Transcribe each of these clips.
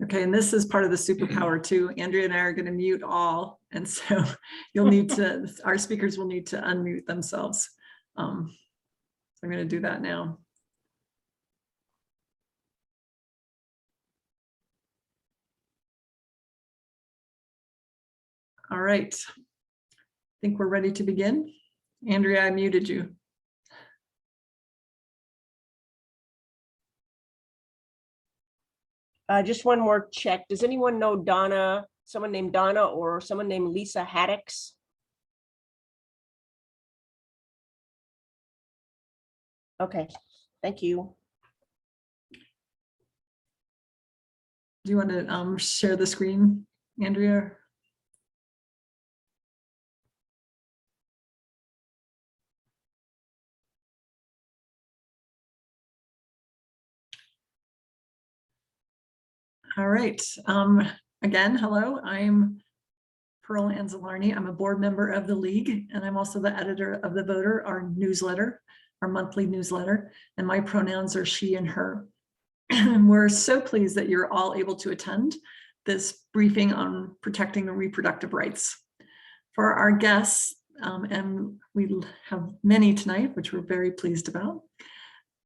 Okay, and this is part of the superpower too. Andrea and I are going to mute all, and so you'll need to, our speakers will need to unmute themselves. I'm going to do that now. All right, I think we're ready to begin. Andrea, I muted you. Just one more check. Does anyone know Donna, someone named Donna or someone named Lisa Haddix? Okay, thank you. Do you want to share the screen, Andrea? All right. Again, hello. I'm Pearl Anzalani. I'm a board member of the League, and I'm also the editor of The Voter, our newsletter, our monthly newsletter, and my pronouns are she and her. And we're so pleased that you're all able to attend this briefing on protecting the reproductive rights. For our guests, and we have many tonight, which we're very pleased about.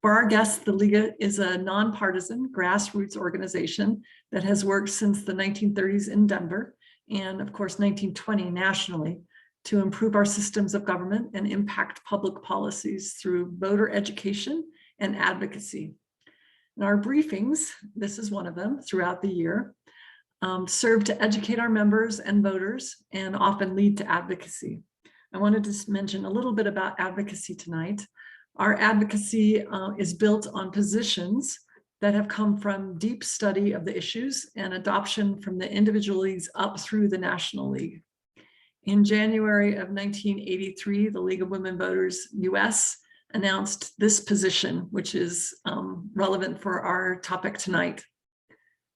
For our guests, the League is a nonpartisan grassroots organization that has worked since the 1930s in Denver and of course 1920 nationally to improve our systems of government and impact public policies through voter education and advocacy. And our briefings, this is one of them throughout the year, serve to educate our members and voters and often lead to advocacy. I wanted to mention a little bit about advocacy tonight. Our advocacy is built on positions that have come from deep study of the issues and adoption from the individual leagues up through the National League. In January of 1983, the League of Women Voters US announced this position, which is relevant for our topic tonight.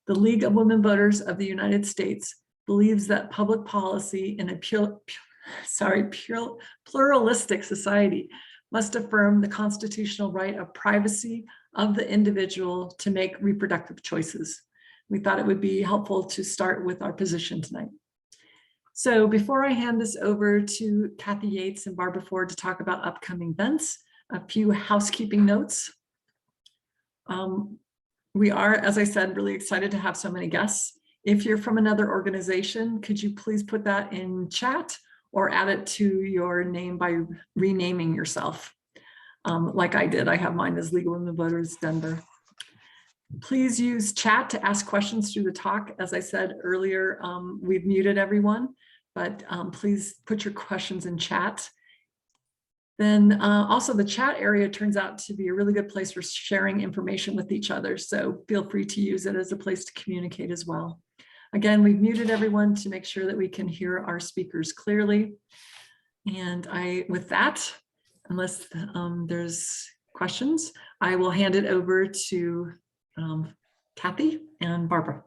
The League of Women Voters of the United States believes that public policy in a pluralistic society must affirm the constitutional right of privacy of the individual to make reproductive choices. We thought it would be helpful to start with our position tonight. So before I hand this over to Kathy Yates and Barbara Ford to talk about upcoming events, a few housekeeping notes. We are, as I said, really excited to have so many guests. If you're from another organization, could you please put that in chat or add it to your name by renaming yourself? Like I did, I have mine as League of Women Voters Denver. Please use chat to ask questions through the talk. As I said earlier, we've muted everyone, but please put your questions in chat. Then also the chat area turns out to be a really good place for sharing information with each other. So feel free to use it as a place to communicate as well. Again, we've muted everyone to make sure that we can hear our speakers clearly. And with that, unless there's questions, I will hand it over to Kathy and Barbara.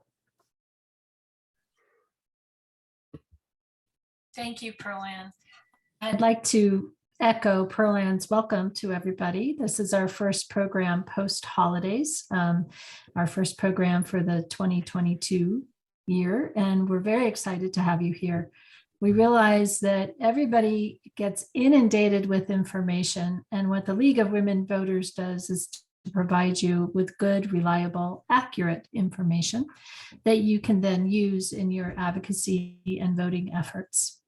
Thank you, Pearl-Ann. I'd like to echo Pearl-Ann's welcome to everybody. This is our first program post-holidays, our first program for the 2022 year, and we're very excited to have you here. We realize that everybody gets inundated with information, and what the League of Women Voters does is to provide you with good, reliable, accurate information that you can then use in your advocacy and voting efforts.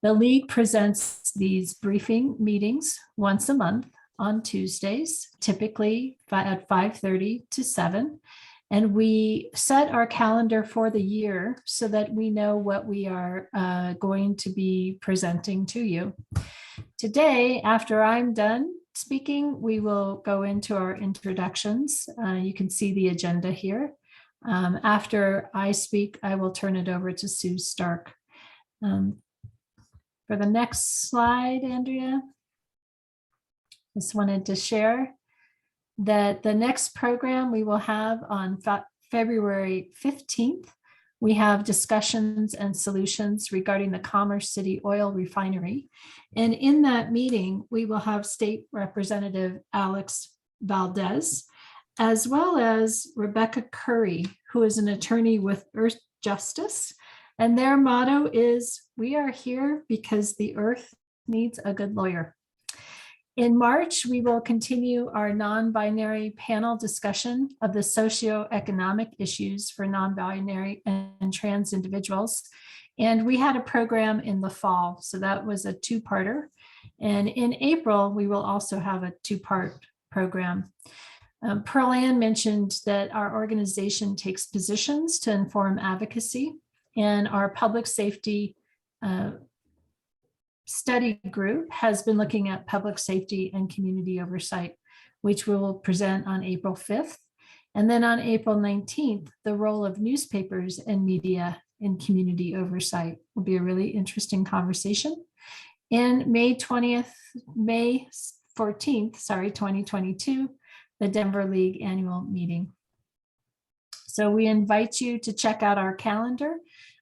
The League presents these briefing meetings once a month on Tuesdays, typically at 5:30 to 7. And we set our calendar for the year so that we know what we are going to be presenting to you. Today, after I'm done speaking, we will go into our introductions. You can see the agenda here. After I speak, I will turn it over to Sue Stark. For the next slide, Andrea, just wanted to share that the next program we will have on February 15th, we have discussions and solutions regarding the Commerce City oil refinery. And in that meeting, we will have State Representative Alex Valdez as well as Rebecca Curry, who is an attorney with Earth Justice. And their motto is, "We are here because the earth needs a good lawyer." In March, we will continue our non-binary panel discussion of the socioeconomic issues for non-binary and trans individuals. And we had a program in the fall, so that was a two-parter. And in April, we will also have a two-part program. Pearl Ann mentioned that our organization takes positions to inform advocacy, and our public safety study group has been looking at public safety and community oversight, which we will present on April 5th. And then on April 19th, the role of newspapers and media in community oversight will be a really interesting conversation. And May 14th, 2022, the Denver League annual meeting. So we invite you to check out our calendar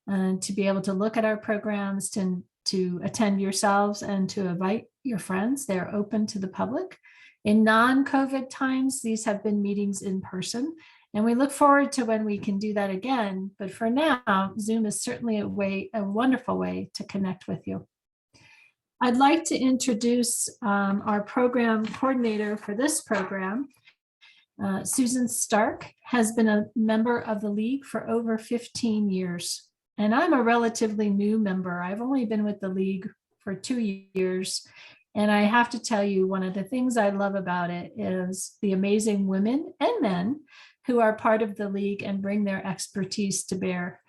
to be able to look at our programs, to attend yourselves and to invite your friends. They're open to the public. In non-COVID times, these have been meetings in person, and we look forward to when we can do that again. But for now, Zoom is certainly a wonderful way to connect with you. I'd like to introduce our program coordinator for this program. Susan Stark has been a member of the League for over 15 years. And I'm a relatively new member. I've only been with the League for 2 years. And I have to tell you, one of the things I love about it is the amazing women and men who are part of the League and bring their expertise to bear.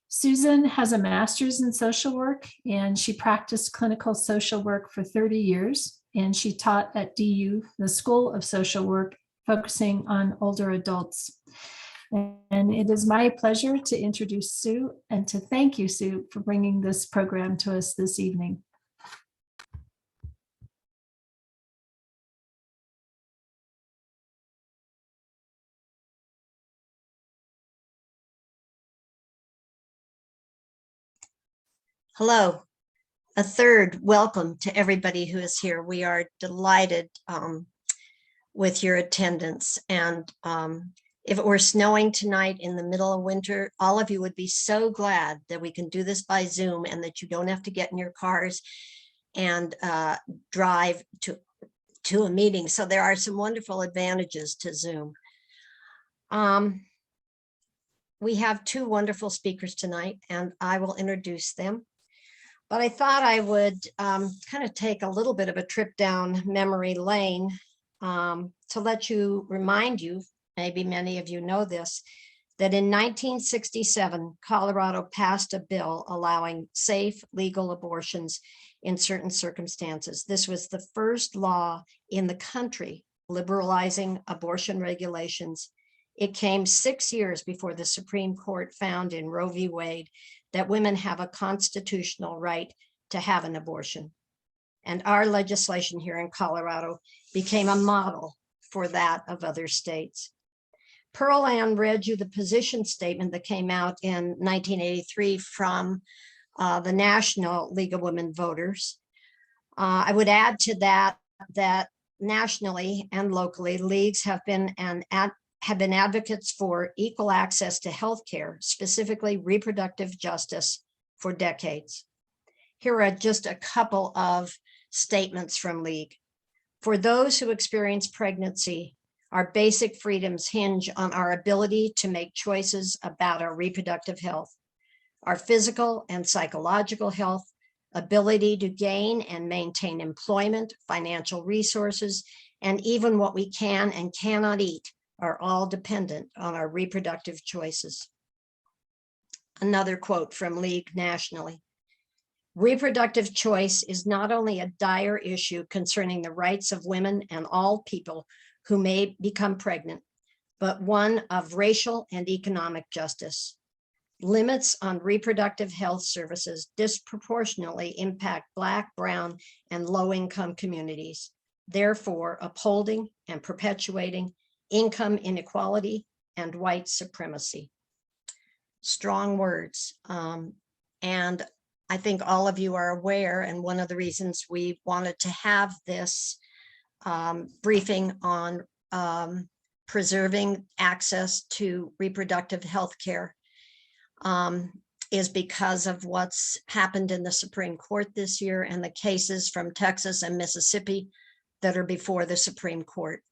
Susan has a master's in social work, and she practiced clinical social work for 30 years. And she taught at DU, the School of Social Work, focusing on older adults. And it is my pleasure to introduce Sue and to thank you, Sue, for bringing this program to us this evening. Hello, a third welcome to everybody who is here. We are delighted with your attendance. And if it were snowing tonight in the middle of winter, all of you would be so glad that we can do this by Zoom and that you don't have to get in your cars and drive to a meeting. So there are some wonderful advantages to Zoom. We have two wonderful speakers tonight, and I will introduce them. But I thought I would kind of take a little bit of a trip down memory lane to let you remind you, maybe many of you know this, that in 1967, Colorado passed a bill allowing safe, legal abortions in certain circumstances. This was the first law in the country liberalizing abortion regulations. It came 6 years before the Supreme Court found in Roe v. Wade that women have a constitutional right to have an abortion. And our legislation here in Colorado became a model for that of other states. Pearl Ann read you the position statement that came out in 1983 from the National League of Women Voters. I would add to that nationally and locally, leagues have been advocates for equal access to health care, specifically reproductive justice, for decades. Here are just a couple of statements from League. For those who experience pregnancy, our basic freedoms hinge on our ability to make choices about our reproductive health, our physical and psychological health, ability to gain and maintain employment, financial resources, and even what we can and cannot eat are all dependent on our reproductive choices. Another quote from League nationally. Reproductive choice is not only a dire issue concerning the rights of women and all people who may become pregnant, but one of racial and economic justice. Limits on reproductive health services disproportionately impact Black, Brown, and low-income communities, therefore upholding and perpetuating income inequality and white supremacy. Strong words. And I think all of you are aware, and one of the reasons we wanted to have this briefing on preserving access to reproductive health care is because of what's happened in the Supreme Court this year and the cases from Texas and Mississippi that are before the Supreme Court.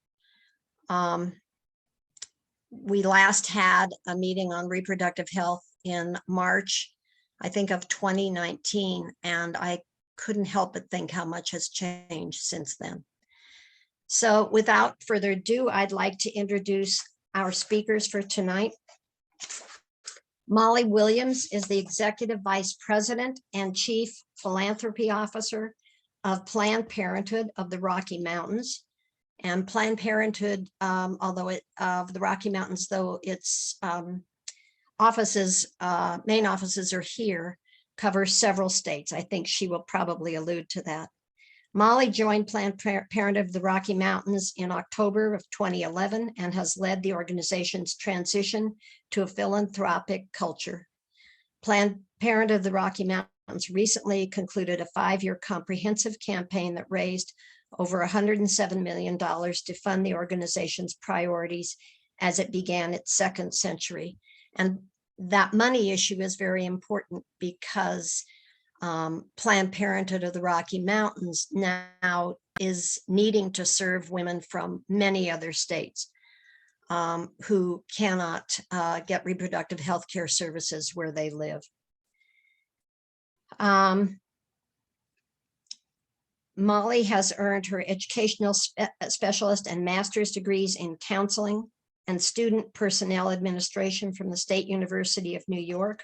We last had a meeting on reproductive health in March, I think, of 2019, and I couldn't help but think how much has changed since then. So without further ado, I'd like to introduce our speakers for tonight. Molly Williams is the Executive Vice President and Chief Philanthropy Officer of Planned Parenthood of the Rocky Mountains. And Planned Parenthood, although it of the Rocky Mountains, though its offices, main offices are here, covers several states. I think she will probably allude to that. Molly joined Planned Parenthood of the Rocky Mountains in October of 2011 and has led the organization's transition to a philanthropic culture. Planned Parenthood of the Rocky Mountains recently concluded a 5-year comprehensive campaign that raised over $107 million to fund the organization's priorities as it began its second century. And that money issue is very important because Planned Parenthood of the Rocky Mountains now is needing to serve women from many other states who cannot get reproductive health care services where they live. Molly has earned her educational specialist and master's degrees in counseling and student personnel administration from the State University of New York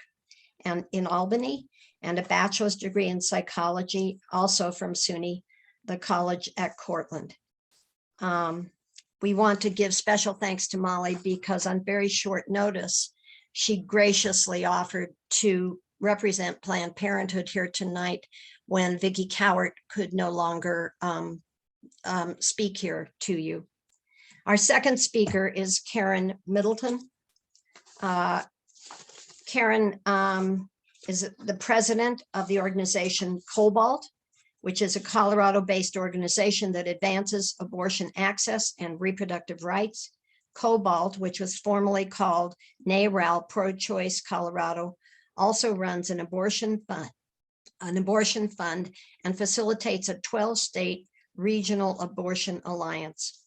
and in Albany, and a bachelor's degree in psychology, also from SUNY, the college at Cortland. We want to give special thanks to Molly because on very short notice, she graciously offered to represent Planned Parenthood here tonight when Vicki Cowart could no longer speak here to you. Our second speaker is Karen Middleton. Karen is the president of the organization Cobalt, which is a Colorado-based organization that advances abortion access and reproductive rights. Cobalt, which was formerly called NARAL Pro-Choice Colorado, also runs an abortion fund and facilitates a 12-state regional abortion alliance.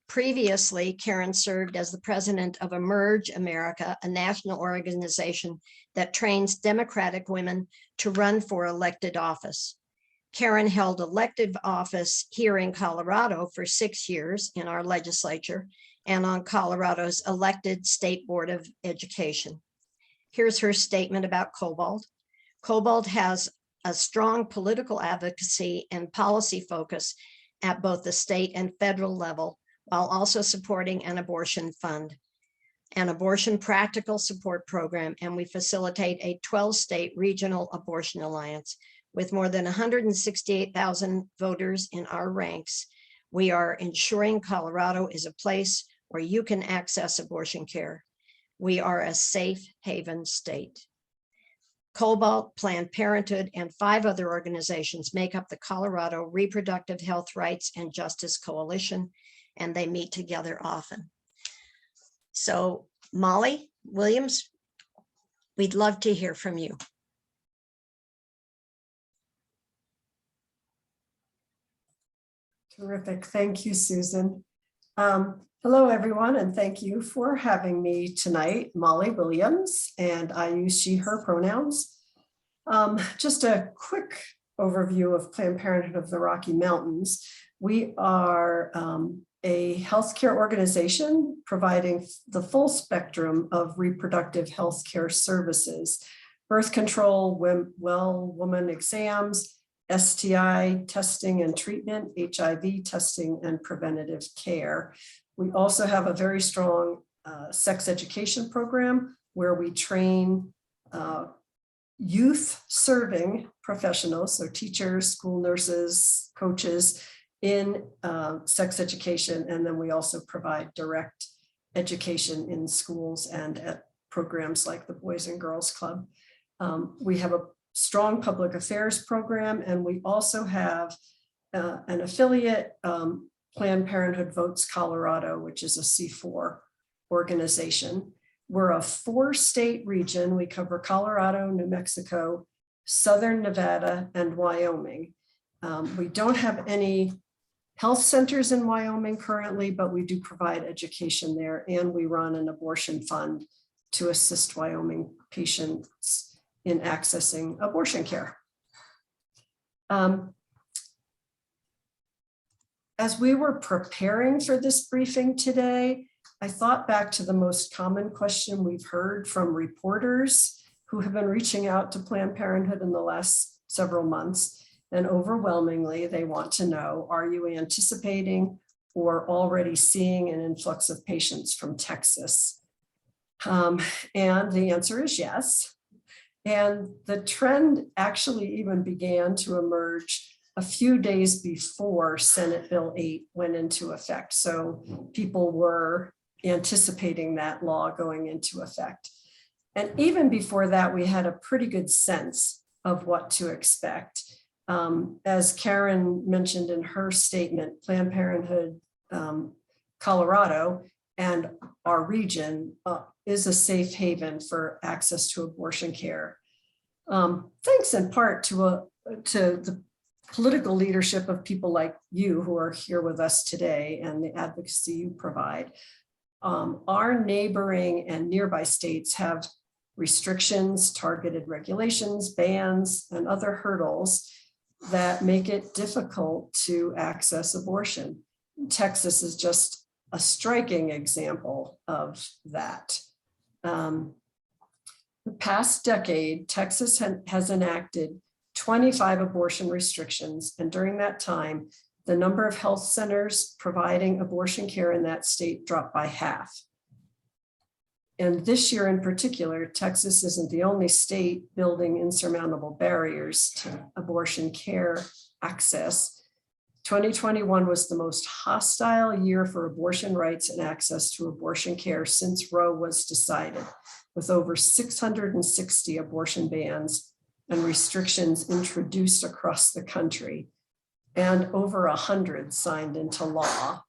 Previously, Karen served as the president of Emerge America, a national organization that trains Democratic women to run for elected office. Karen held elected office here in Colorado for 6 years in our legislature and on Colorado's elected State Board of Education. Here's her statement about Cobalt. Cobalt has a strong political advocacy and policy focus at both the state and federal level, while also supporting an abortion fund, an abortion practical support program, and we facilitate a 12-state regional abortion alliance. With more than 168,000 voters in our ranks, we are ensuring Colorado is a place where you can access abortion care. We are a safe haven state. Cobalt, Planned Parenthood, and 5 other organizations make up the Colorado Reproductive Health Rights and Justice Coalition, and they meet together often. So, Molly Williams, we'd love to hear from you. Terrific. Thank you, Susan. Hello, everyone, and thank you for having me tonight. Molly Williams, and I use she, her pronouns. Just a quick overview of Planned Parenthood of the Rocky Mountains. We are a healthcare organization providing the full spectrum of reproductive healthcare services, birth control, woman exams, STI testing and treatment, HIV testing and preventative care. We also have a very strong sex education program where we train youth serving professionals, so teachers, school nurses, coaches in sex education. And then we also provide direct education in schools and at programs like the Boys and Girls Club. We have a strong public affairs program, and we also have an affiliate Planned Parenthood Votes Colorado, which is a C4 organization. We're a 4-state region. We cover Colorado, New Mexico, Southern Nevada, and Wyoming. We don't have any health centers in Wyoming currently, but we do provide education there, and we run an abortion fund to assist Wyoming patients in accessing abortion care. As we were preparing for this briefing today, I thought back to the most common question we've heard from reporters who have been reaching out to Planned Parenthood in the last several months. And overwhelmingly, they want to know, are you anticipating or already seeing an influx of patients from Texas? And the answer is yes. And the trend actually even began to emerge a few days before Senate Bill 8 went into effect. So people were anticipating that law going into effect. And even before that, we had a pretty good sense of what to expect. As Karen mentioned in her statement, Planned Parenthood Colorado and our region is a safe haven for access to abortion care. Thanks in part to the political leadership of people like you who are here with us today and the advocacy you provide. Our neighboring and nearby states have restrictions, targeted regulations, bans, and other hurdles that make it difficult to access abortion. Texas is just a striking example of that. The past decade, Texas has enacted 25 abortion restrictions, and during that time, the number of health centers providing abortion care in that state dropped by half. And this year in particular, Texas isn't the only state building insurmountable barriers to abortion care access. 2021 was the most hostile year for abortion rights and access to abortion care since Roe was decided, with over 660 abortion bans and restrictions introduced across the country, and over 100 signed into law.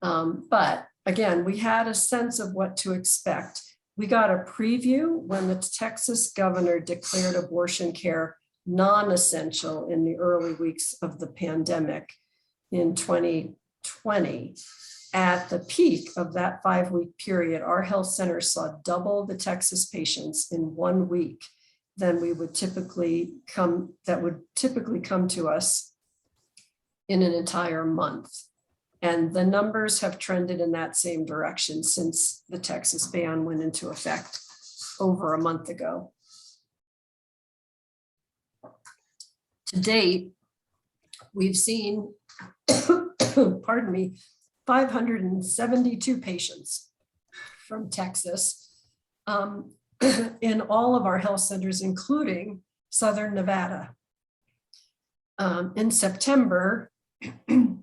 But again, we had a sense of what to expect. We got a preview when the Texas governor declared abortion care non-essential in the early weeks of the pandemic in 2020. At the peak of that 5-week period, our health centers saw double the Texas patients in 1 week than would typically come to us in an entire month. And the numbers have trended in that same direction since the Texas ban went into effect over a month ago. To date, we've seen, pardon me, 572 patients from Texas in all of our health centers, including Southern Nevada. In September, the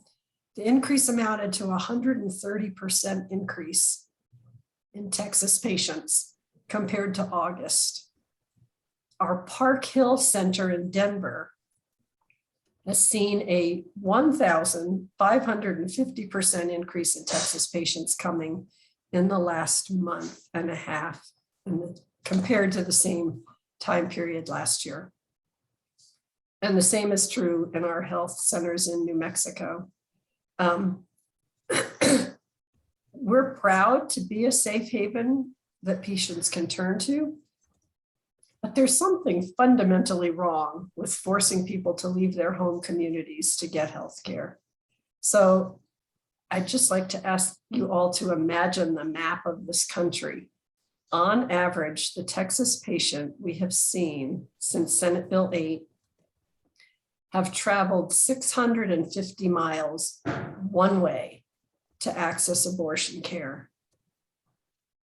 increase amounted to 130% increase in Texas patients compared to August. Our Park Hill Center in Denver has seen a 1,550% increase in Texas patients coming in the last month and a half compared to the same time period last year. And the same is true in our health centers in New Mexico. We're proud to be a safe haven that patients can turn to, but there's something fundamentally wrong with forcing people to leave their home communities to get health care. So I'd just like to ask you all to imagine the map of this country. On average, the Texas patient we have seen since Senate Bill 8 have traveled 650 miles one way to access abortion care.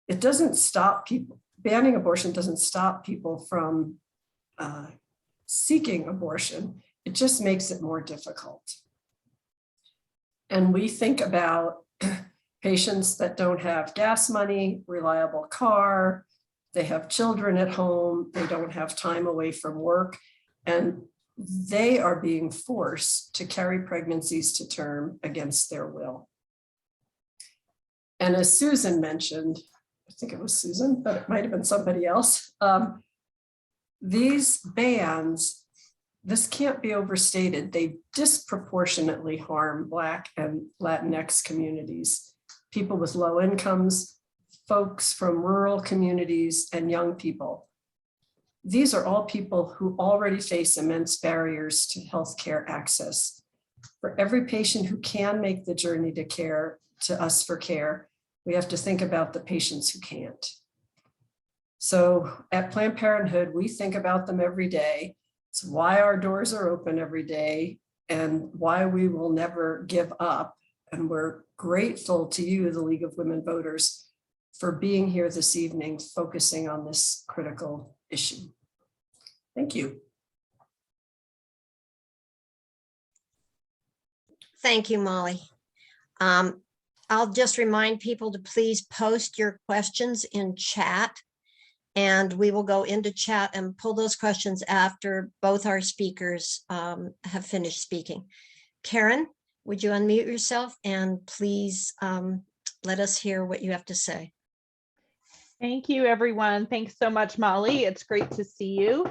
It doesn't stop people, banning abortion doesn't stop people from seeking abortion. It just makes it more difficult. And we think about patients that don't have gas money, reliable car, they have children at home, they don't have time away from work. And they are being forced to carry pregnancies to term against their will. And as Susan mentioned, I think it was Susan, but it might have been somebody else. These bans, this can't be overstated. They disproportionately harm Black and Latinx communities, people with low incomes, folks from rural communities, and young people. These are all people who already face immense barriers to healthcare access. For every patient who can make the journey to us for care, we have to think about the patients who can't. So at Planned Parenthood, we think about them every day. It's why our doors are open every day and why we will never give up. And we're grateful to you, the League of Women Voters, for being here this evening, focusing on this critical issue. Thank you. Thank you, Molly. I'll just remind people to please post your questions in chat, and we will go into chat and pull those questions after both our speakers have finished speaking. Karen, would you unmute yourself and please let us hear what you have to say? Thank you, everyone. Thanks so much, Molly. It's great to see you.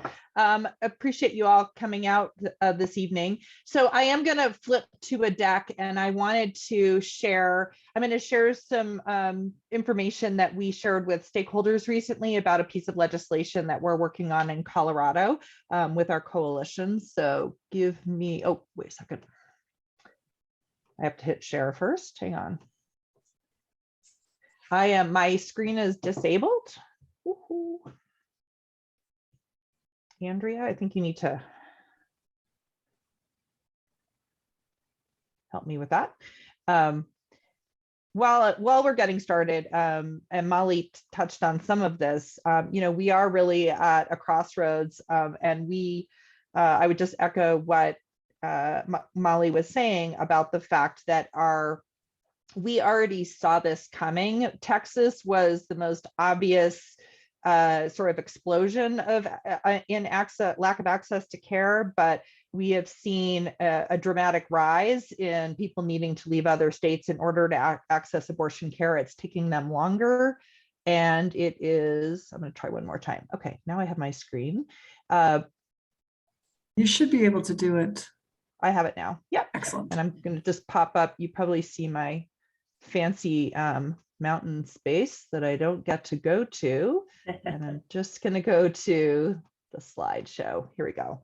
Appreciate you all coming out this evening. So I am going to flip to a deck, and I wanted to share, I'm going to share some information that we shared with stakeholders recently about a piece of legislation that we're working on in Colorado with our coalition. So give me, oh, wait a second. I have to hit share first. Hang on. My screen is disabled. Woohoo. Andrea, I think you need to help me with that. While we're getting started, and Molly touched on some of this, we are really at a crossroads, and I would just echo what Molly was saying about the fact that we already saw this coming. Texas was the most obvious sort of explosion of lack of access to care, but we have seen a dramatic rise in people needing to leave other states in order to access abortion care. It's taking them longer, and it is, I'm going to try one more time. Okay, now I have my screen. You should be able to do it. I have it now. Yep. Excellent. And I'm going to just pop up. You probably see my fancy mountain space that I don't get to go to. And I'm just going to go to the slideshow. Here we go.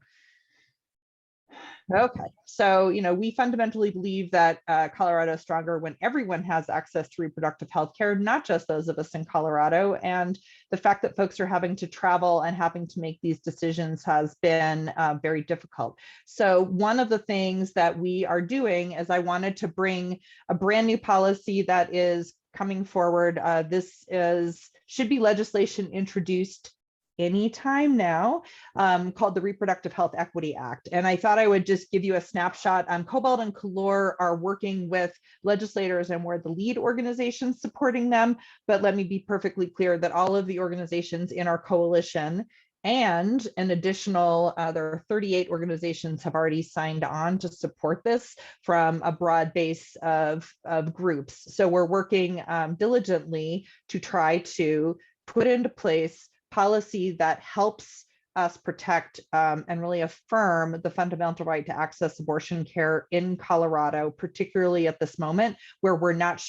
Okay, so we fundamentally believe that Colorado is stronger when everyone has access to reproductive health care, not just those of us in Colorado. And the fact that folks are having to travel and having to make these decisions has been very difficult. So one of the things that we are doing is I wanted to bring a brand new policy that is coming forward. This should be legislation introduced anytime now, called the Reproductive Health Equity Act. And I thought I would just give you a snapshot. Cobalt and Calor are working with legislators, and we're the lead organizations supporting them. But let me be perfectly clear that all of the organizations in our coalition and an additional, there are 38 organizations have already signed on to support this from a broad base of groups. So we're working diligently to try to put into place policy that helps us protect and really affirm the fundamental right to access abortion care in Colorado, particularly at this moment where we're not,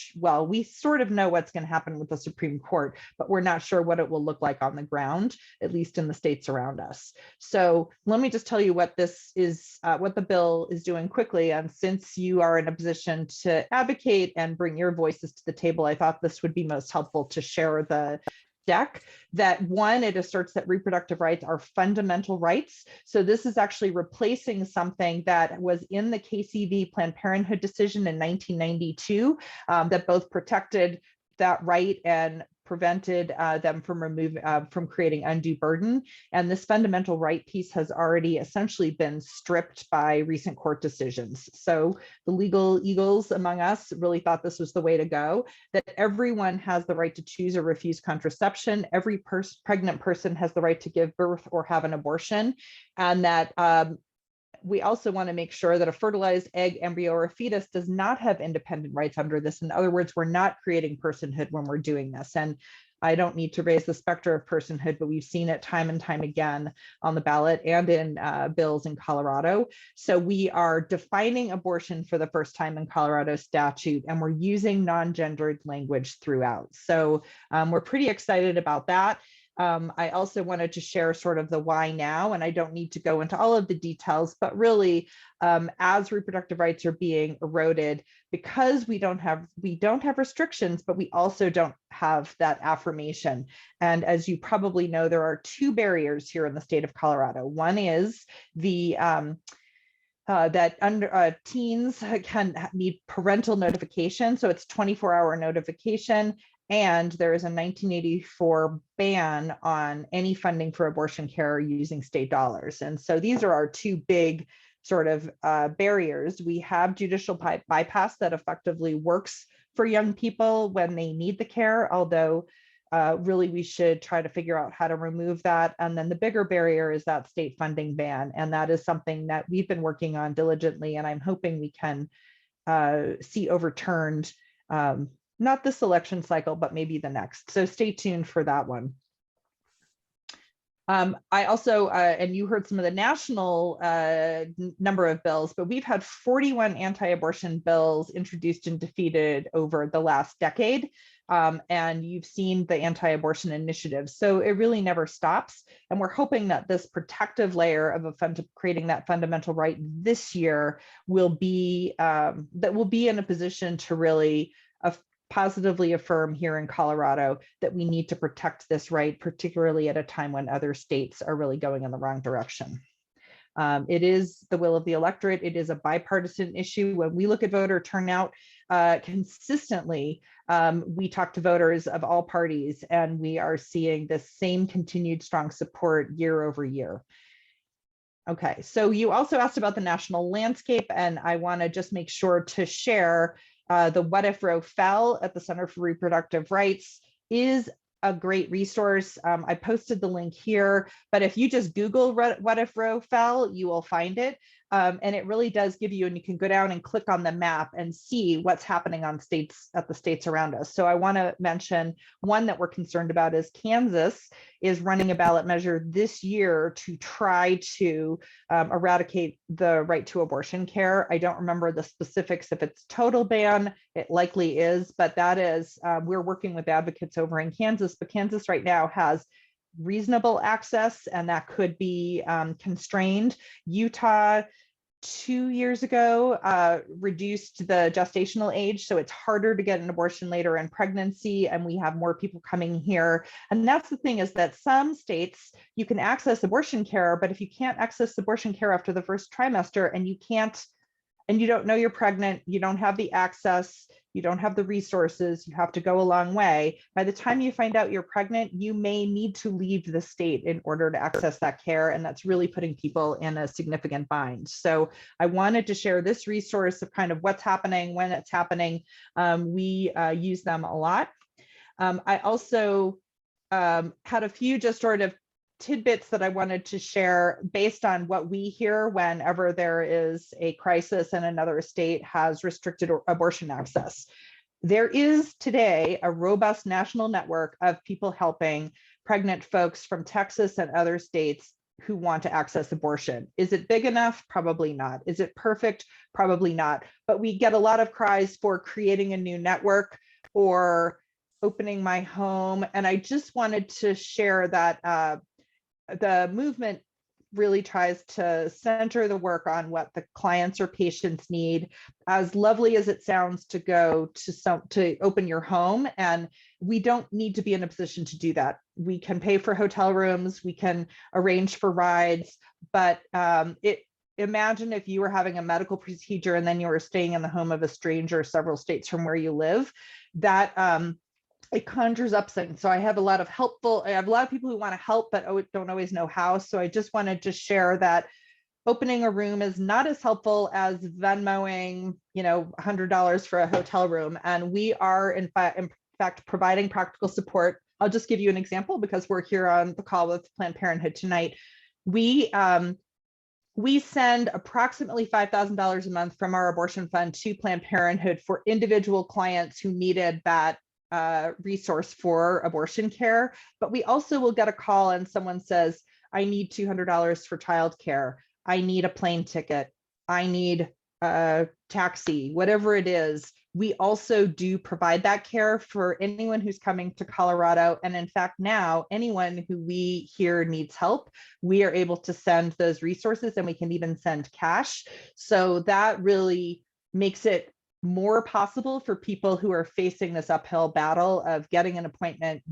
we sort of know what's going to happen with the Supreme Court, but we're not sure what it will look like on the ground, at least in the states around us. So let me just tell you what this is, what the bill is doing quickly. And since you are in a position to advocate and bring your voices to the table, I thought this would be most helpful to share the deck. That one, it asserts that reproductive rights are fundamental rights. So this is actually replacing something that was in the KCV Planned Parenthood decision in 1992 that both protected that right and prevented them from creating undue burden. And this fundamental right piece has already essentially been stripped by recent court decisions. So the legal eagles among us really thought this was the way to go, that everyone has the right to choose or refuse contraception. Every pregnant person has the right to give birth or have an abortion. And that we also want to make sure that a fertilized egg, embryo, or a fetus does not have independent rights under this. In other words, we're not creating personhood when we're doing this. And I don't need to raise the specter of personhood, but we've seen it time and time again on the ballot and in bills in Colorado. So we are defining abortion for the first time in Colorado statute, and we're using non-gendered language throughout. So we're pretty excited about that. I also wanted to share sort of the why now, and I don't need to go into all of the details, but really, as reproductive rights are being eroded, because we don't have restrictions, but we also don't have that affirmation. And as you probably know, there are two barriers here in the state of Colorado. One is the that teens can need parental notification, so it's 24-hour notification. And there is a 1984 ban on any funding for abortion care using state dollars. And so these are our two big sort of barriers. We have judicial bypass that effectively works for young people when they need the care, although really we should try to figure out how to remove that. And then the bigger barrier is that state funding ban. And that is something that we've been working on diligently, and I'm hoping we can see overturned, not this election cycle, but maybe the next. So stay tuned for that one. I also, and you heard some of the national number of bills, but we've had 41 anti-abortion bills introduced and defeated over the last decade. And you've seen the anti-abortion initiatives. So it really never stops. And we're hoping that this protective layer of creating that fundamental right this year will be, that we'll be in a position to really positively affirm here in Colorado that we need to protect this right, particularly at a time when other states are really going in the wrong direction. It is the will of the electorate. It is a bipartisan issue. When we look at voter turnout consistently, we talk to voters of all parties, and we are seeing the same continued strong support year over year. Okay, so you also asked about the national landscape, and I want to just make sure to share the What If Roe Fell at the Center for Reproductive Rights is a great resource. I posted the link here, but if you just Google What If Roe Fell, you will find it. And it really does give you, and you can go down and click on the map and see what's happening on the states around us. So I want to mention one that we're concerned about is Kansas is running a ballot measure this year to try to eradicate the right to abortion care. I don't remember the specifics if it's total ban. It likely is, but that is, we're working with advocates over in Kansas, but Kansas right now has reasonable access, and that could be constrained. Utah 2 years ago reduced the gestational age, so it's harder to get an abortion later in pregnancy, and we have more people coming here. And that's the thing, is that some states you can access abortion care, but if you can't access abortion care after the first trimester, and you don't know you're pregnant, you don't have the access, you don't have the resources, you have to go a long way. By the time you find out you're pregnant, you may need to leave the state in order to access that care. And that's really putting people in a significant bind. So I wanted to share this resource of kind of what's happening, when it's happening. We use them a lot. I also had a few just sort of tidbits that I wanted to share based on what we hear whenever there is a crisis and another state has restricted abortion access. There is today a robust national network of people helping pregnant folks from Texas and other states who want to access abortion. Is it big enough? Probably not. Is it perfect? Probably not. But we get a lot of cries for creating a new network or opening my home. And I just wanted to share that the movement really tries to center the work on what the clients or patients need. As lovely as it sounds to go to open your home, and we don't need to be in a position to do that. We can pay for hotel rooms, we can arrange for rides, but imagine if you were having a medical procedure and then you were staying in the home of a stranger several states from where you live. That it conjures up things. So I have a lot of people who want to help, but don't always know how. So I just wanted to share that opening a room is not as helpful as Venmoing, $100 for a hotel room. And we are in fact providing practical support. I'll just give you an example because we're here on the call with Planned Parenthood tonight. We we send approximately $5,000 a month from our abortion fund to Planned Parenthood for individual clients who needed that resource for abortion care. But we also will get a call and someone says, I need $200 for childcare. I need a plane ticket. I need a taxi, whatever it is. We also do provide that care for anyone who's coming to Colorado. And in fact, now anyone who we hear needs help, we are able to send those resources, and we can even send cash. So that really makes it more possible for people who are facing this uphill battle of getting an appointment,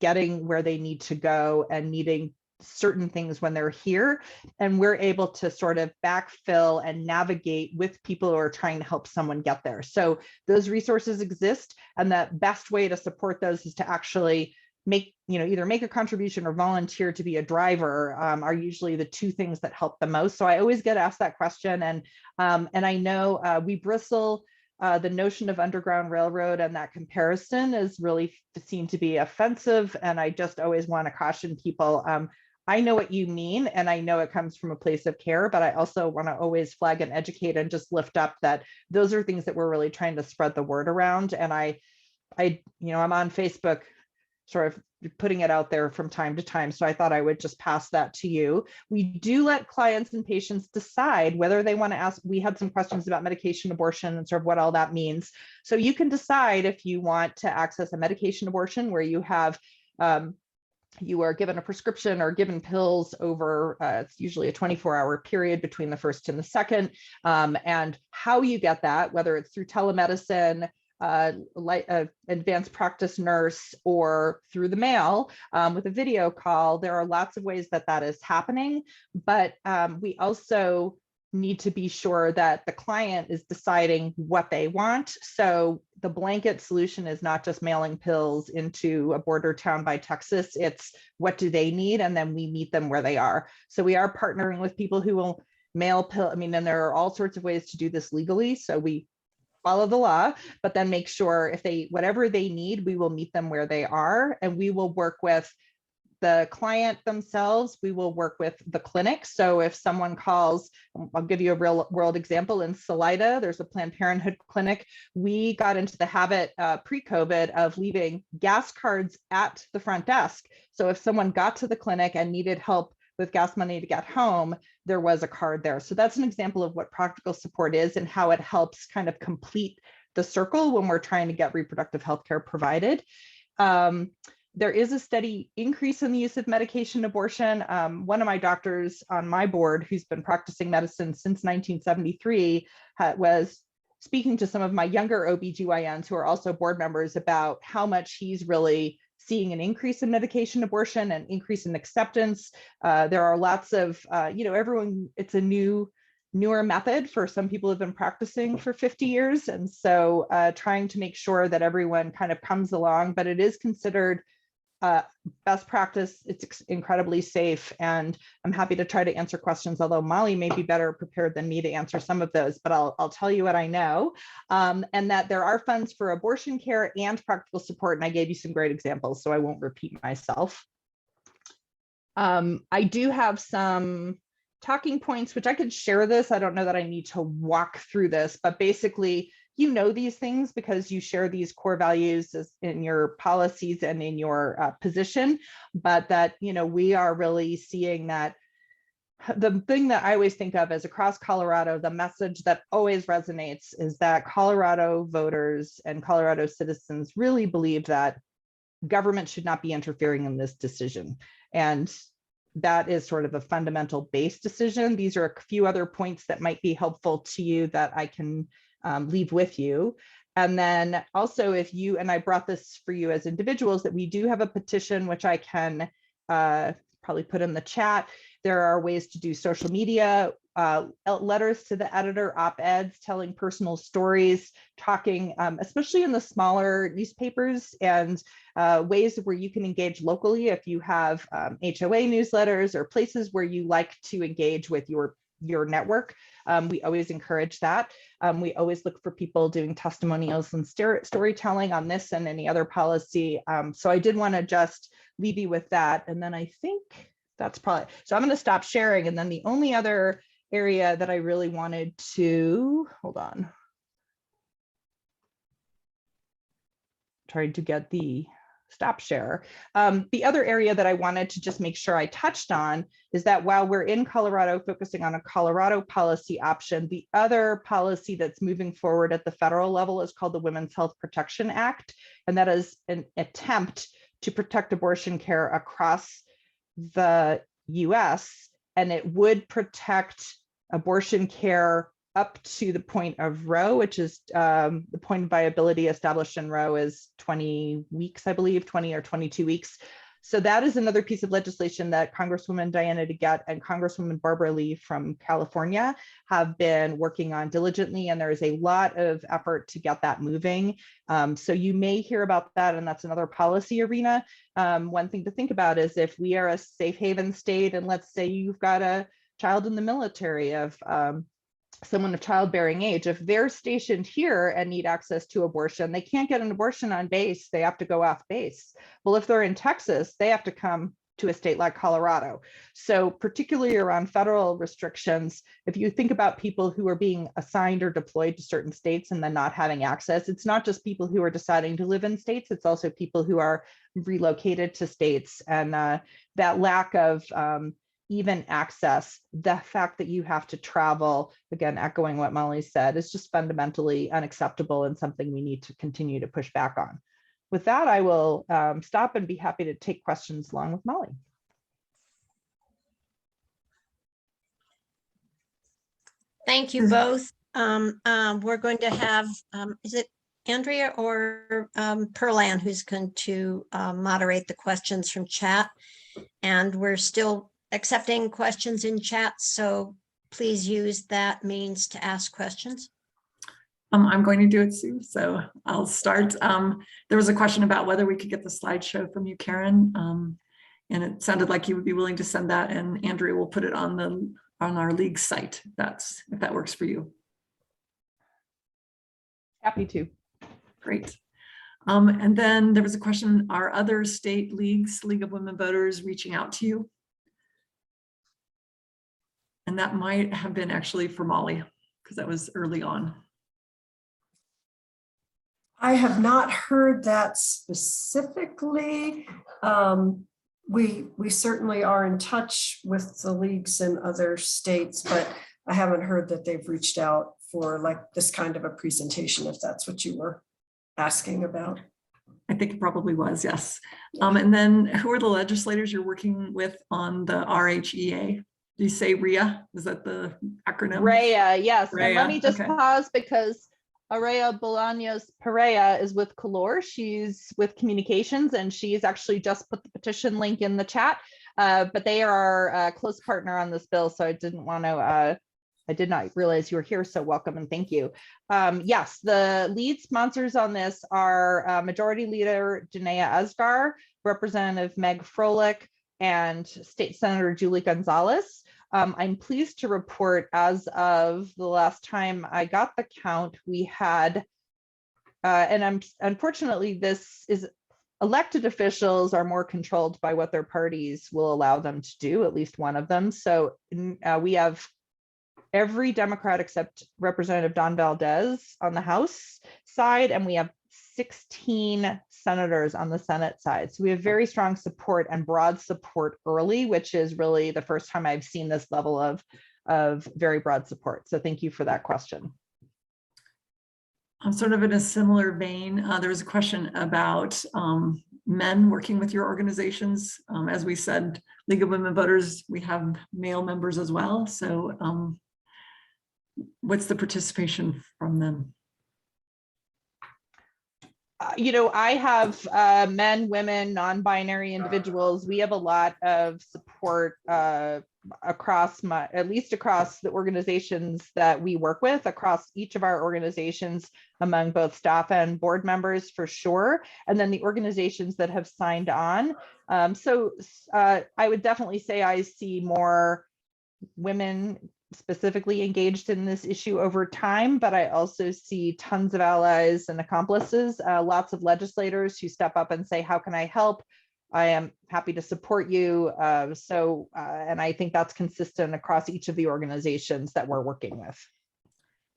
getting where they need to go, and needing certain things when they're here. And we're able to sort of backfill and navigate with people who are trying to help someone get there. So those resources exist, and the best way to support those is to actually make, either make a contribution or volunteer to be a driver, are usually the two things that help the most. So I always get asked that question. And I know we bristle. The notion of Underground Railroad and that comparison is really seen to be offensive. And I just always want to caution people. I know what you mean, and I know it comes from a place of care, but I also want to always flag and educate and just lift up that those are things that we're really trying to spread the word around. And I'm on Facebook, sort of putting it out there from time to time. So I thought I would just pass that to you. We do let clients and patients decide whether they want to ask. We had some questions about medication abortion and sort of what all that means. So you can decide if you want to access a medication abortion where you have you are given a prescription or given pills over, it's usually a 24-hour period between the first and the second, and how you get that, whether it's through telemedicine, advanced practice nurse, or through the mail with a video call. There are lots of ways that that is happening, but we also need to be sure that the client is deciding what they want. So the blanket solution is not just mailing pills into a border town by Texas, it's what do they need? And then we meet them where they are. So we are partnering with people who will mail pill. And there are all sorts of ways to do this legally. So we follow the law, but then make sure if whatever they need, we will meet them where they are. And we will work with the client themselves, we will work with the clinic. So if someone calls, I'll give you a real world example. In Salida, there's a Planned Parenthood clinic. We got into the habit pre-COVID of leaving gas cards at the front desk. So if someone got to the clinic and needed help with gas money to get home, there was a card there. So that's an example of what practical support is and how it helps kind of complete the circle when we're trying to get reproductive health care provided. There is a steady increase in the use of medication abortion. One of my doctors on my board, who's been practicing medicine since 1973, was speaking to some of my younger OBGYNs who are also board members about how much he's really seeing an increase in medication abortion and increase in acceptance. There are lots of, everyone, it's a newer method for some people who have been practicing for 50 years. And so trying to make sure that everyone kind of comes along, but it is considered best practice. It's incredibly safe, and I'm happy to try to answer questions, although Molly may be better prepared than me to answer some of those, but I'll tell you what I know, and that there are funds for abortion care and practical support, and I gave you some great examples, so I won't repeat myself. I do have some talking points, which I could share this. I don't know that I need to walk through this, but basically, these things because you share these core values in your policies and in your position, but that, we are really seeing that the thing that I always think of is across Colorado, the message that always resonates is that Colorado voters and Colorado citizens really believe that government should not be interfering in this decision. And that is sort of a fundamental base decision. These are a few other points that might be helpful to you that I can leave with you. And then also if you, and I brought this for you as individuals, that we do have a petition, which I can probably put in the chat. There are ways to do social media, letters to the editor, op-eds, telling personal stories, talking, especially in the smaller newspapers, and ways where you can engage locally if you have HOA newsletters or places where you like to engage with your network. We always encourage that. We always look for people doing testimonials and storytelling on this and any other policy. So I did want to just leave you with that. And then I think that's probably, so I'm going to stop sharing. And then the only other area that I really wanted to, hold on. Trying to get the stop share. The other area that I wanted to just make sure I touched on is that while we're in Colorado focusing on a Colorado policy option, the other policy that's moving forward at the federal level is called the Women's Health Protection Act. And that is an attempt to protect abortion care across the US. And it would protect abortion care up to the point of Roe, which is the point of viability established in Roe is 20 weeks, I believe, 20 or 22 weeks. So that is another piece of legislation that Congresswoman Diana DeGette and Congresswoman Barbara Lee from California have been working on diligently, and there is a lot of effort to get that moving. So you may hear about that, and that's another policy arena. One thing to think about is if we are a safe haven state, and let's say you've got a child in the military of someone of childbearing age, if they're stationed here and need access to abortion, they can't get an abortion on base, they have to go off base. Well, if they're in Texas, they have to come to a state like Colorado. So particularly around federal restrictions, if you think about people who are being assigned or deployed to certain states and then not having access, it's not just people who are deciding to live in states, it's also people who are relocated to states. And that lack of even access, the fact that you have to travel, again, echoing what Molly said, is just fundamentally unacceptable and something we need to continue to push back on. With that, I will stop and be happy to take questions along with Molly. Thank you both. We're going to have, is it Andrea or Pearl-Ann who's going to moderate the questions from chat? And we're still accepting questions in chat, so please use that means to ask questions. I'm going to do it, Sue, so I'll start. There was a question about whether we could get the slideshow from you, Karen, and it sounded like you would be willing to send that, and Andrea will put it on our league site. If that works for you. Happy to. Great. And then there was a question: are other state leagues, League of Women Voters, reaching out to you? And that might have been actually for Molly, because that was early on. I have not heard that specifically. We certainly are in touch with the leagues in other states, but I haven't heard that they've reached out for like this kind of a presentation, if that's what you were asking about. I think it probably was, yes. And then who are the legislators you're working with on the RHEA? Do you say RHEA? Is that the acronym? RHEA, yes. RHEA, And let me just okay. pause because Araya Bolaños Perea is with Calor. She's with communications, and she's actually just put the petition link in the chat. But they are a close partner on this bill, so I didn't want to. I did not realize you were here, so welcome and thank you. Yes, the lead sponsors on this are Majority Leader Janaea Asgar, Representative Meg Froelich, and State Senator Julie Gonzalez. I'm pleased to report, as of the last time I got the count, we had, unfortunately, this is elected officials are more controlled by what their parties will allow them to do, at least one of them. So we have every Democrat except Representative Don Valdez on the House side, and we have 16 senators on the Senate side. So we have very strong support and broad support early, which is really the first time I've seen this level of very broad support. So thank you for that question. I'm sort of in a similar vein. There was a question about men working with your organizations. As we said, League of Women Voters, we have male members as well. So what's the participation from them? I have men, women, non-binary individuals. We have a lot of support across at least across the organizations that we work with, across each of our organizations, among both staff and board members for sure. And then the organizations that have signed on. So I would definitely say I see more women specifically engaged in this issue over time, but I also see tons of allies and accomplices, lots of legislators who step up and say, how can I help? I am happy to support you. And I think that's consistent across each of the organizations that we're working with.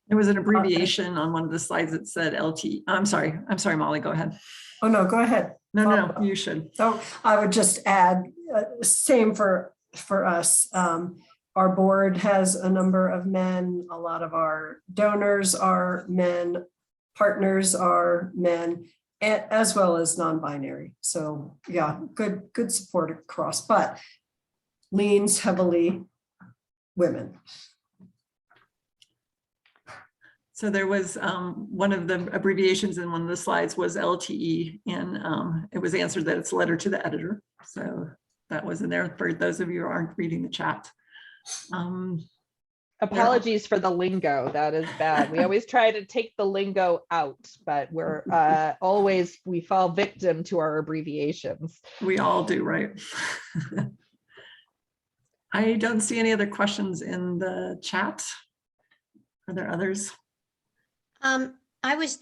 There was an abbreviation on one of the slides that said LT. I'm sorry, Molly, go ahead. Oh, no, go ahead. No, you should. So I would just add, same for us. Our board has a number of men. A lot of our donors are men, partners are men, as well as non-binary. So yeah, good support across, but leans heavily women. So there was one of the abbreviations in one of the slides was LTE, and it was answered that it's letter to the editor. So that was in there for those of you who aren't reading the chat. Apologies for the lingo. That is bad. We always try to take the lingo out, but we're we fall victim to our abbreviations. We all do, right? I don't see any other questions in the chat. Are there others?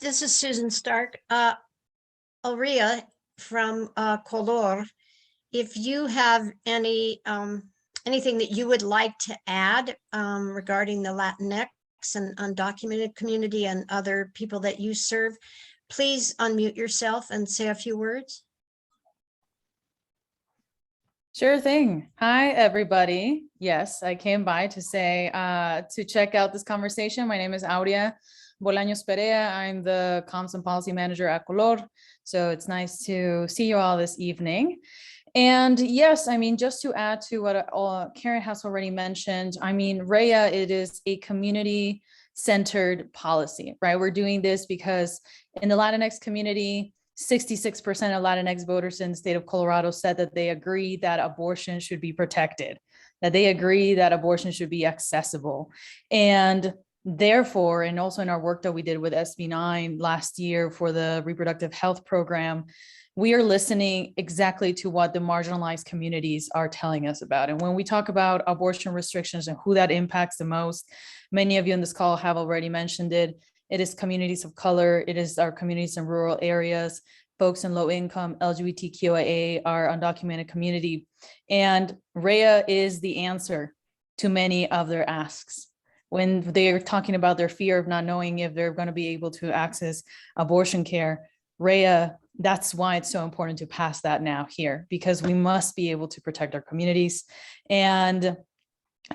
This is Susan Stark. Aurea from Color, if you have any anything that you would like to add regarding the Latinx and undocumented community and other people that you serve, please unmute yourself and say a few words. Sure thing. Hi, everybody. Yes, I came by to say, to check out this conversation. My name is Aurea Bolaños Perea. I'm the Comms and Policy Manager at Color. So it's nice to see you all this evening. And yes, I mean, just to add to what Karen has already mentioned, I mean, REA, it is a community-centered policy, right? We're doing this because in the Latinx community, 66% of Latinx voters in the state of Colorado said that they agree that abortion should be protected, that they agree that abortion should be accessible. And therefore, and also in our work that we did with SB 9 last year for the reproductive health program, we are listening exactly to what the marginalized communities are telling us about. And when we talk about abortion restrictions and who that impacts the most, many of you on this call have already mentioned it. It is communities of color. It is our communities in rural areas, folks in low income, LGBTQIA, our undocumented community. And REA is the answer to many of their asks. When they're talking about their fear of not knowing if they're going to be able to access abortion care, REA, that's why it's so important to pass that now here, because we must be able to protect our communities and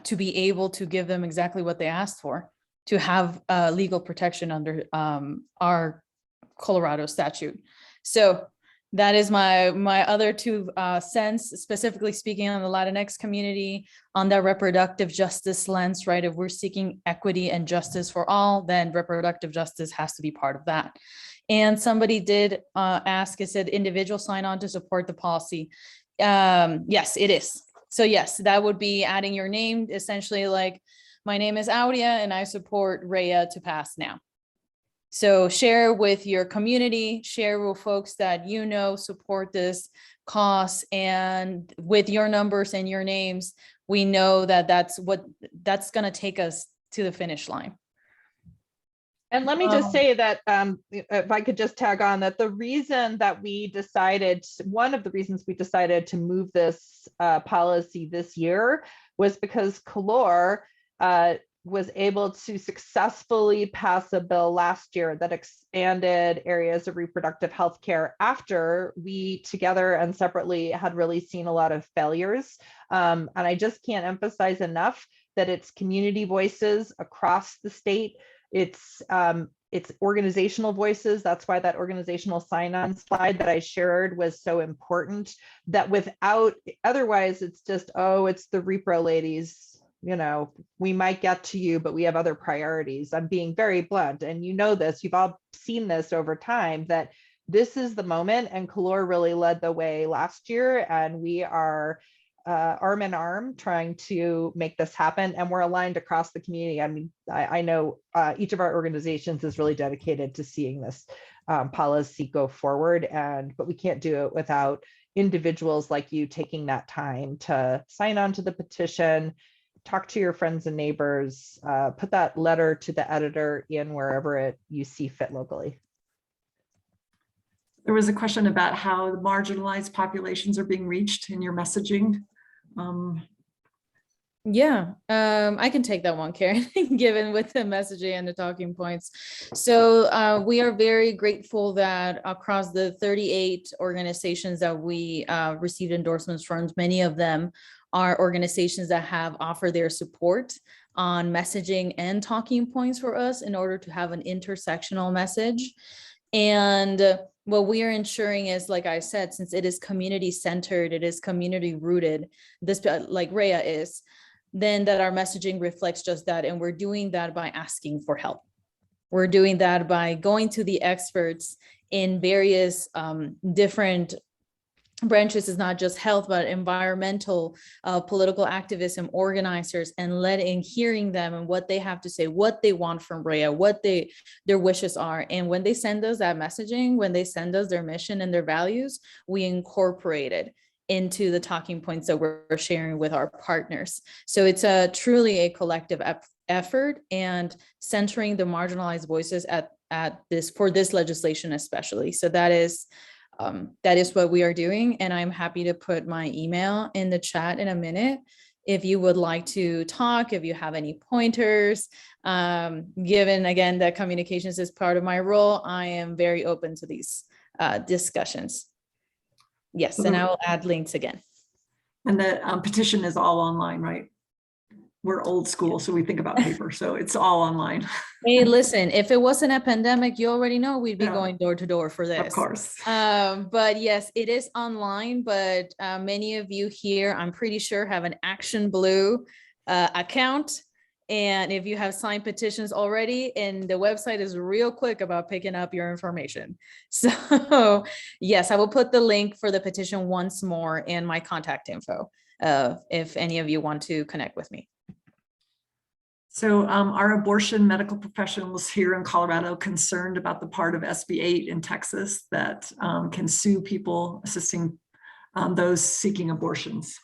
to be able to give them exactly what they asked for, to have legal protection under our Colorado statute. So that is my other two cents, specifically speaking on the Latinx community, on the reproductive justice lens, right? If we're seeking equity and justice for all, then reproductive justice has to be part of that. And somebody did ask, it said individual sign on to support the policy. Yes, it is. So yes, that would be adding your name, essentially like, my name is Aurea and I support REA to pass now. So share with your community, share with folks that you know support this cause, and with your numbers and your names, we know that that's going to take us to the finish line. And let me just say that if I could just tag on that, the reason that we decided, one of the reasons we decided to move this policy this year was because Color was able to successfully pass a bill last year that expanded areas of reproductive health care after we together and separately had really seen a lot of failures. And I just can't emphasize enough that it's community voices across the state. It's organizational voices. That's why that organizational sign-on slide that I shared was so important, that without, otherwise it's just, oh, it's the repro ladies, you know, we might get to you, but we have other priorities. I'm being very blunt, and you know this, you've all seen this over time, that this is the moment, and Color really led the way last year, and we are arm in arm trying to make this happen, and we're aligned across the community. I mean, I know each of our organizations is really dedicated to seeing this policy go forward, but we can't do it without individuals like you taking that time to sign on to the petition, talk to your friends and neighbors, put that letter to the editor in wherever you see fit locally. There was a question about how the marginalized populations are being reached in your messaging. Yeah, I can take that one, Karen, given with the messaging and the talking points. So we are very grateful that across the 38 organizations that we received endorsements from, many of them are organizations that have offered their support on messaging and talking points for us in order to have an intersectional message. And what we are ensuring is, like I said, since it is community centered, it is community rooted, this like Rhea is, then that our messaging reflects just that. And we're doing that by asking for help. We're doing that by going to the experts in various different branches, is not just health, but environmental, political activism, organizers, and hearing them and what they have to say, what they want from Rhea, what their wishes are. And when they send us that messaging, when they send us their mission and their values, we incorporate it into the talking points that we're sharing with our partners. So it's truly a collective effort, and centering the marginalized voices at this, for this legislation especially. So that is what we are doing. And I'm happy to put my email in the chat in a minute if you would like to talk, if you have any pointers. Given again that communications is part of my role, I am very open to these discussions. Yes, and I will add links again. And the petition is all online, right? We're old school, so we think about paper, so it's all online. Hey, listen, if it wasn't a pandemic, you already know we'd be going door to door for this. Of course. But yes, it is online, but many of you here, I'm pretty sure, have an Action Blue account. And if you have signed petitions already, and the website is real quick about picking up your information. So yes, I will put the link for the petition once more in my contact info if any of you want to connect with me. So are abortion medical professionals here in Colorado concerned about the part of SB 8 in Texas that can sue people assisting those seeking abortions?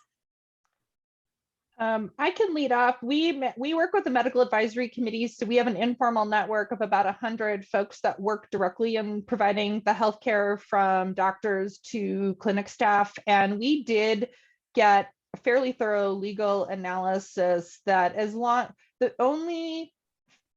I can lead off. We work with the medical advisory committees. So we have an informal network of about 100 folks that work directly in providing the healthcare, from doctors to clinic staff. And we did get a fairly thorough legal analysis that the only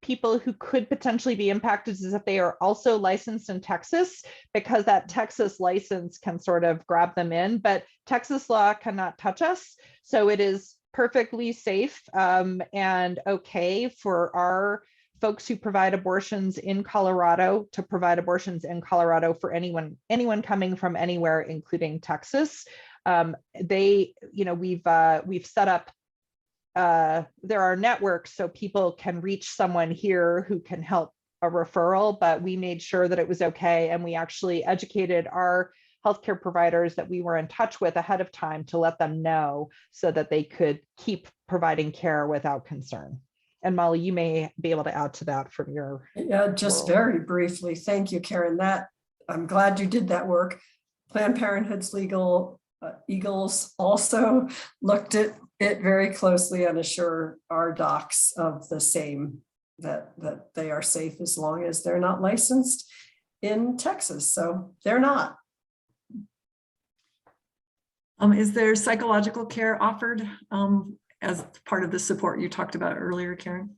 people who could potentially be impacted is if they are also licensed in Texas, because that Texas license can sort of grab them in, but Texas law cannot touch us. So it is perfectly safe and okay for our folks who provide abortions in Colorado to provide abortions in Colorado for anyone coming from anywhere, including Texas. We've set up, there are networks so people can reach someone here who can help a referral, but we made sure that it was okay. And we actually educated our healthcare providers that we were in touch with ahead of time to let them know so that they could keep providing care without concern. And Molly, you may be able to add to that from your— Yeah, just very briefly. Thank you, Karen. I'm glad you did that work. Planned Parenthood's legal eagles also looked at it very closely and assure our docs of the same, that they are safe as long as they're not licensed in Texas. So they're not. Is there psychological care offered as part of the support you talked about earlier, Karen?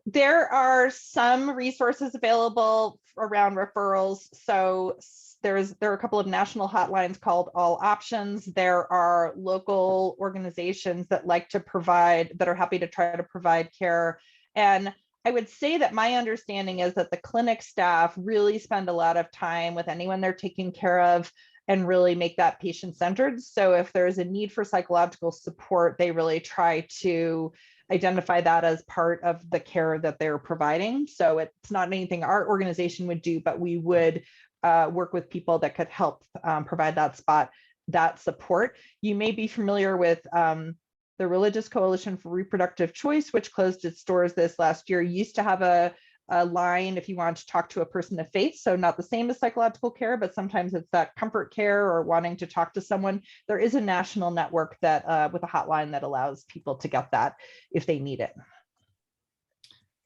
There are some resources available around referrals. So there are a couple of national hotlines called All Options. There are local organizations that are happy to try to provide care. And I would say that my understanding is that the clinic staff really spend a lot of time with anyone they're taking care of and really make that patient-centered. So if there's a need for psychological support, they really try to identify that as part of the care that they're providing. So it's not anything our organization would do, but we would work with people that could help provide that support. You may be familiar with the Religious Coalition for Reproductive Choice, which closed its doors this last year. Used to have a line if you want to talk to a person of faith. So not the same as psychological care, but sometimes it's that comfort care or wanting to talk to someone. There is a national network that with a hotline that allows people to get that if they need it.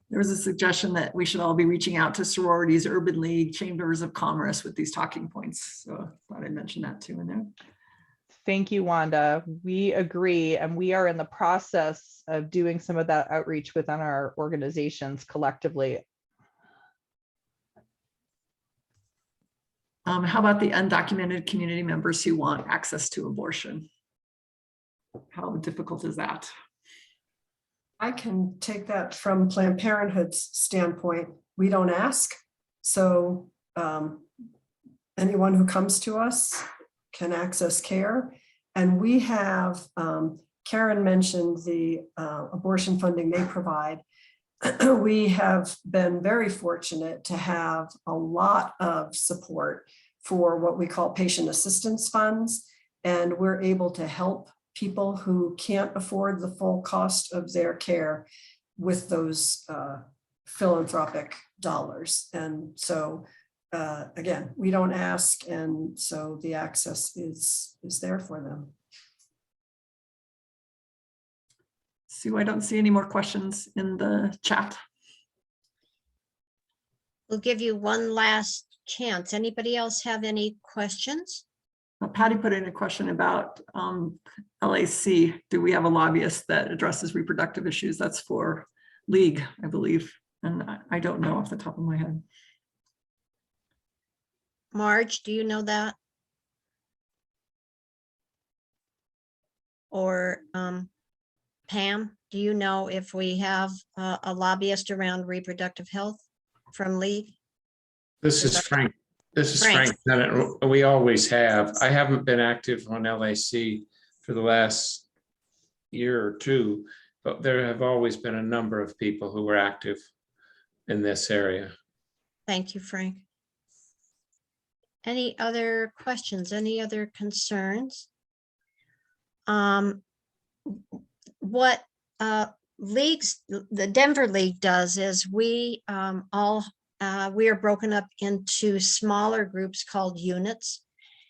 there was a suggestion that we should all be reaching out to sororities, urban league, chambers of commerce with these talking points. So I thought I'd mention that too in there. Thank you, Wanda. We agree, and we are in the process of doing some of that outreach within our organizations collectively. How about the undocumented community members who want access to abortion? How difficult is that? I can take that from Planned Parenthood's standpoint. We don't ask. So anyone who comes to us can access care. And we have, Karen mentioned the abortion funding they provide. We have been very fortunate to have a lot of support for what we call patient assistance funds. And we're able to help people who can't afford the full cost of their care with those philanthropic dollars. And so again, we don't ask, and so the access is there for them. Sue, I don't see any more questions in the chat. We'll give you one last chance. Anybody else have any questions? Patty put in a question about LAC. Do we have a lobbyist that addresses reproductive issues? That's for League, I believe. And I don't know off the top of my head. Marge, do you know that? Or Pam, do you know if we have a lobbyist around reproductive health from League? This is Frank. This is Frank Bennett. We always have. I haven't been active on LAC for the last year or two, but there have always been a number of people who were active in this area. Thank you, Frank. Any other questions? Any other concerns? What the Denver League does is we we are broken up into smaller groups called units.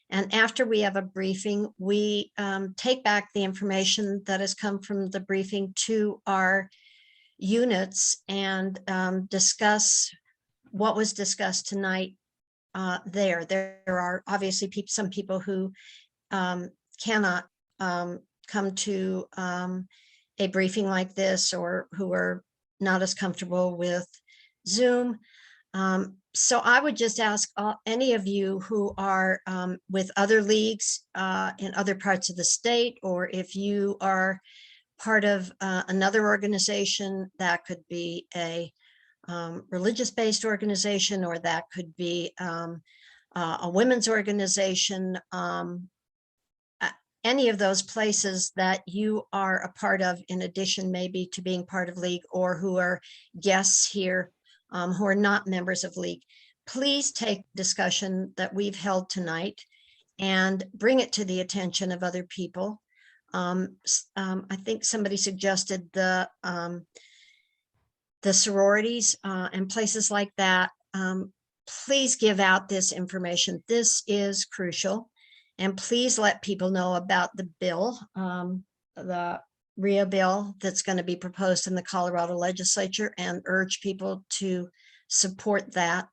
And after we have a briefing, we take back the information that has come from the briefing to our units and discuss what was discussed tonight there. There are obviously some people who cannot come to a briefing like this, or who are not as comfortable with Zoom. So I would just ask any of you who are with other leagues in other parts of the state, or if you are part of another organization, that could be a religious-based organization, or that could be a women's organization, any of those places that you are a part of, in addition maybe to being part of League, or who are guests here who are not members of League, please take discussion that we've held tonight and bring it to the attention of other people. I think somebody suggested the sororities and places like that. Please give out this information. This is crucial. And please let people know about the bill, the RIA bill that's going to be proposed in the Colorado legislature, and urge people to support that.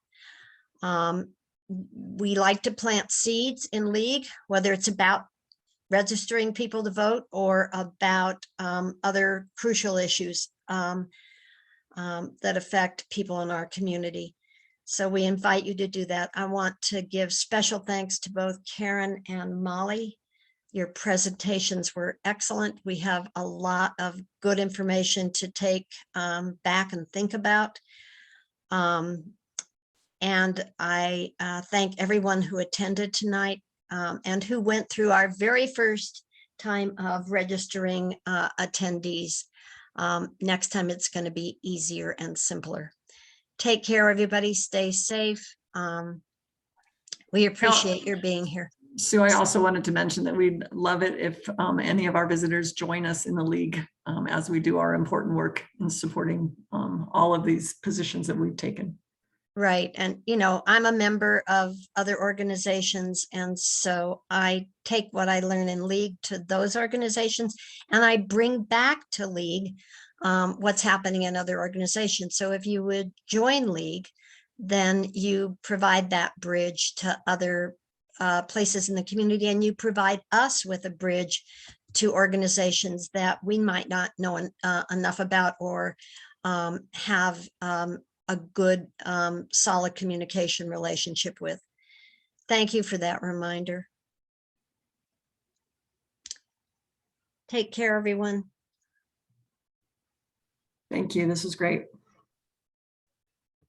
We like to plant seeds in League, whether it's about registering people to vote or about other crucial issues that affect people in our community. So we invite you to do that. I want to give special thanks to both Karen and Molly. Your presentations were excellent. We have a lot of good information to take back and think about. And I thank everyone who attended tonight and who went through our very first time of registering attendees. Next time it's going to be easier and simpler. Take care, everybody. Stay safe. We appreciate your being here. Sue, I also wanted to mention that we'd love it if any of our visitors join us in the League as we do our important work in supporting all of these positions that we've taken. Right. And, you know, I'm a member of other organizations. And so I take what I learn in League to those organizations, and I bring back to League what's happening in other organizations. So if you would join League, then you provide that bridge to other places in the community, and you provide us with a bridge to organizations that we might not know enough about, or have a good, solid communication relationship with. Thank you for that reminder. Take care, everyone. Thank you. This is great.